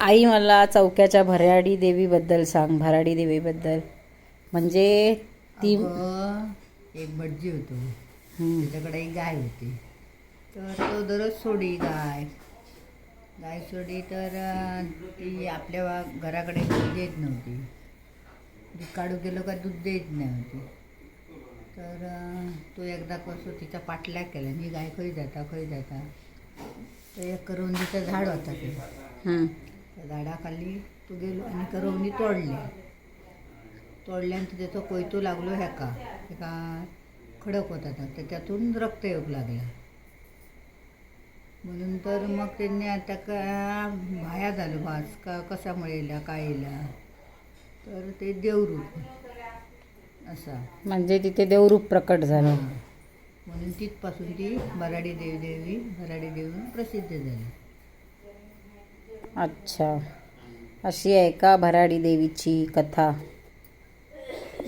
आई मला चौक्याच्या भराडी देवीबद्दल सांग. भराडी देवीबद्दल म्हणजे ती एक भटजी होतो. हम्म, त्याच्याकडे एक गाय होती. तर तो दररोज सोडी गाय सोडी. तर ती आपल्या घराकडे दूध देत नव्हती. दूध काढू गेलं का दूध देत नव्हती. तर तो एकदा कसं तिचा पाठलाग केला, मी गाय खरी जाता. तर एक करवंदीचं झाड होता ते. हम्म, त्या झाडाखाली तो गेलो आणि करवंदी तोडल्यानंतर त्याचा कोयतो लागलो एका खडक होता तर त्याच्यातून रक्त येऊ लागला. म्हणून तर मग त्यांनी आता भाया झालं भास का कशामुळे येला काय येला. तर ते देवरूप असा म्हणजे तिथे देवरूप प्रकट झालं. म्हणून तिथपासून ती भराडी देवी म्हणून प्रसिद्ध झाली. अच्छा, अशी आहे का भराडी देवीची कथा?